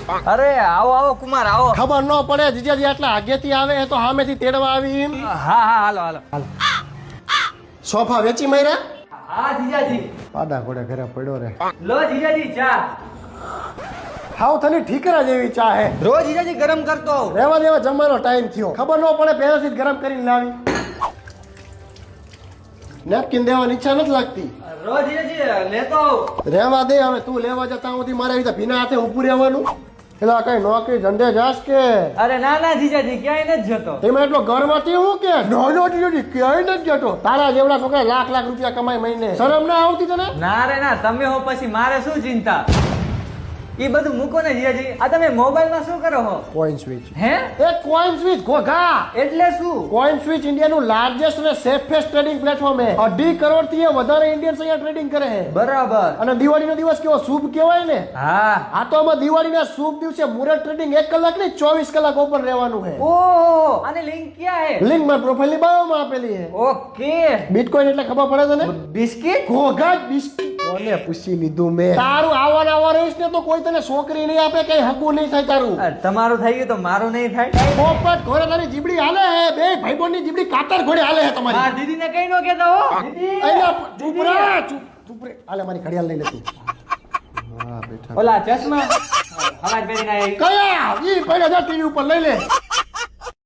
અરે આવો આવો કુમાર આવો. ખબર ન પડે જીજાજી આટલા આગેથી આવે તો સામેથી તેડવા આવી એમ. હા હા હાલો હાલો હાલો. સોફા વેચી માર્યા. હા જીજાજી. પાડા ઘોડે ઘરે પડ્યો રે. લો જીજાજી ચા. હાવ થની ઠીકરા જેવી ચા હે. રોજ જીજાજી ગરમ કરતો. રેવા દેવા જમવાનો ટાઈમ થયો. ખબર ન પડે પહેલેથી જ ગરમ કરીને લાવી. નેપકિન દેવાની ઈચ્છા નથી લાગતી. રોજ જીજાજી લેતો આવ. રેવા દે હવે તું લેવા જતા સુધી મારે આવી ભીના હાથે ઊભું રહેવાનું. એટલે કઈ નોકરી ધંધે જાસ કે અરે ના ના જીજાજી ક્યાંય નથી જતો. એમાં એટલો ઘરમાંથી હું કે નો જીજાજી ક્યાંય નથી જતો. તારા જેવડા છોકરા લાખ લાખ રૂપિયા કમાય મહિને. શરમ ના આવતી તને? ના રે ના તમે હો પછી મારે શું ચિંતા. ઈ બધું મૂકો ને જીજાજી. આ તમે મોબાઈલમાં શું કરો હો? Coin switch. હે એ કોઈન સ્વિચ ઘોઘા. એટલે શું? કોઈન સ્વિચ ઇન્ડિયાનું લાર્જેસ્ટ અને સેફેસ્ટ ટ્રેડિંગ પ્લેટફોર્મ છે. 2.5 કરોડથી વધારે ઇન્ડિયન્સ અહીંયા ટ્રેડિંગ કરે છે. બરાબર. અને દિવાળીનો દિવસ કેવો શુભ કહેવાય ને. હા આ તો આમાં દિવાળીના શુભ દિવસે મુરત ટ્રેડિંગ 1 કલાક નહીં 24 કલાક ઓપન રહેવાનું છે. ઓહો આની લિંક ક્યાં હે? લિંક મારી પ્રોફાઇલની બાયોમાં આપેલી છે. ઓકે. બિટકોઈન એટલે ખબર પડે તને? બિસ્કિટ. ઘોઘા બિસ્કિટ. કોને પૂછી લીધું મેં? તારું આવા રહીશ ને તો કોઈ તને છોકરી નહીં આપે, કઈ હકું નહીં થાય તારું. તમારું થઈ ગયું તો મારું નહીં થાય. પોપટ ઘોડે તારી જીબડી હાલે હે. બે ભાઈબંધની જીબડી કાતર ઘોડે હાલે હે તમારી. હા દીદીને કઈ નો કહેતો હો. દીદી અહીંયા ચૂપ રહે, ચૂપ રહે. હાલે મારી ઘડિયાળ લઈ લે તું. હા બેઠા. ઓલા ચશ્મા હવાજ પહેરીને આવી. કયા? ઈ પડ્યા જા ટીવી ઉપર લઈ લે.